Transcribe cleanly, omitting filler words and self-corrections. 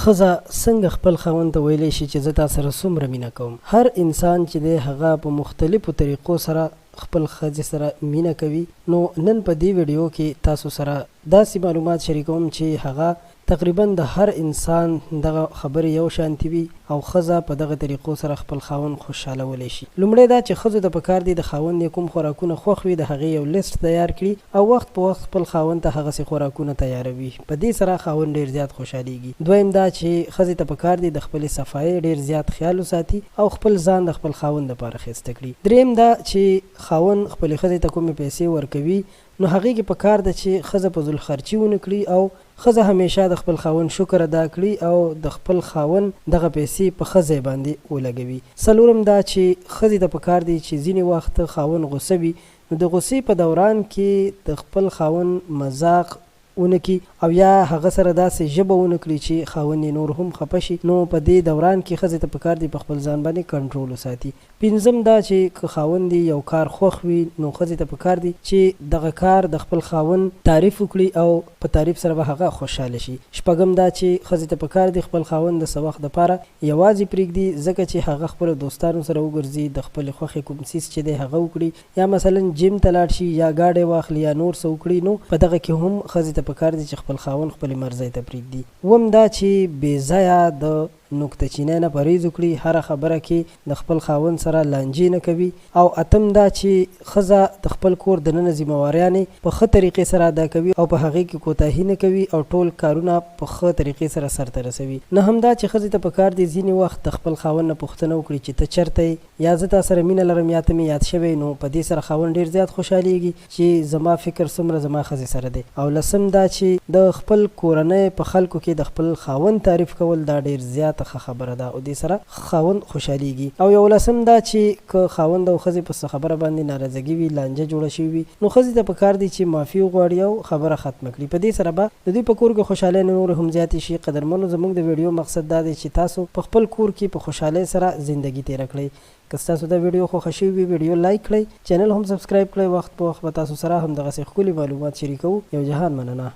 ښځه څنګه خپل خاوند ته ویلی شي چې زه تا سره څومره مینه کوم؟ هر انسان چې دی هغه په مختلفو طریقو سره خپل ښځې سره مینه کوي. نو نن په دې ویډیو کې تاسو سره داسې معلومات شریکوم چې هغه تقریبا د هر انسان دغه خبرې یو شانتي وي او ښځه په دغه طریقو سره خپل خاوند خوشحالولی شي. لومړی دا چې ښځو ته پکار دی د خاوند یې کوم خوراکونه خوښ وي د هغې یو لیست تیار کړي او وخت په وخت خپل خاوند ته هغسې خوراکونه تیاروي. په دې سره خاوند ډېر زیات خوشحالیږي. دویم دا چې ښځې ته پکار دی د خپلې صفایۍ ډېر زیات خیال وساتي او خپل ځان د خپل خاوند لپاره ښایسته کړي. دریم دا چې خاوند خپلې ښځې ته کومې پیسې ورکوي نو هغې کې پکار ده چې ښځه په ذوالخرچي ونه کړي او ښځه همیشه د خپل خاوند شکر ادا کړي او د خپل خاوند دغه پیسې په ښه ځای باندې ولګوي. څلورم دا چې ښځې ته پکار دی چې ځینې وخت خاوند غصه وي نو د غصې په دوران کې د خپل خاوند مذاق ونکي او یا هغه سره داسې ژبه ونه کړي چې خاوند یې نور هم خفه شي. نو په دې دوران کې ښځې ته پکار دی په خپل ځان باندې کنټرول وساتي. پنځم دا چې که خاوند یو کار خوښ وي نو ښځې ته پکار دی چې دغه کار د خپل خاوند تعریف وکړي او په تعریف سره به هغه خوشحاله شي. شپږم دا چې ښځې ته پکار دی خپل خاوند د څه وخت دپاره یوازې پرېږدي ځکه چې هغه خپلو دوستانو سره وګرځي د خپلې خوښې کوم څیز چې دی هغه وکړي یا مثلا جیم ته لاړ شي یا ګاډی واخلي یا نور څه وکړي. نو په دغه کې هم ښځې ته پکار دی چې خپل خاوند خپلې مرضۍ ته پرېږدي. اووم دا چې بې ځایه د نکته چینۍ نه پرهیز وکړي، هره خبره کې د خپل خاوند سره لانجې نه کوي. او اتم دا چې ښځه د خپل کور دننه ذمهواریانې په ښه طریقې سره ادا کوي او په هغې کې کوتاهي نه کوي او ټول کارونه په ښه طریقې سره سرته رسوي. نهم دا چې ښځې ته پکار دی ځینې وخت د خپل خاوند نه پوښتنه وکړي چې ته چېرته یې یا زه تا سره مینه لرم یا ته مې یاد شوی. نو په دې سره خاوند ډېر زیات خوشحالیږي چې زما فکر څومره زما ښځې سره دی. او لسم دا چې د خپل کورنۍ په خلکو کې د خپل خاوند تعریف کول دا ډېر زیاته ښه خبره ده او دې سره خاوند خوشحالیږي. او یو لسم دا چې که خاوند او ښځې په څه خبره باندې ناراضګي وي، لانجه جوړه شوې وي، نو ښځې ته پکار دی چې معافي وغواړي او خبره ختمه کړي. په دې سره به د دوی په کور کې خوشحالۍ نور هم زیاتې شي. قدرمنو، زموږ د ویډیو مقصد دا دی چې تاسو په خپل کور کې په خوشحالۍ سره زندگی تېره کړئ. که ستاسو دا ویډیو خوښه شوې وي ویډیو لایک کړئ، چینل هم سبسکرایب کړئ. وخت په وخت به تاسو سره هم دغسې ښکلي معلومات شریکوو. یو جهان مننه.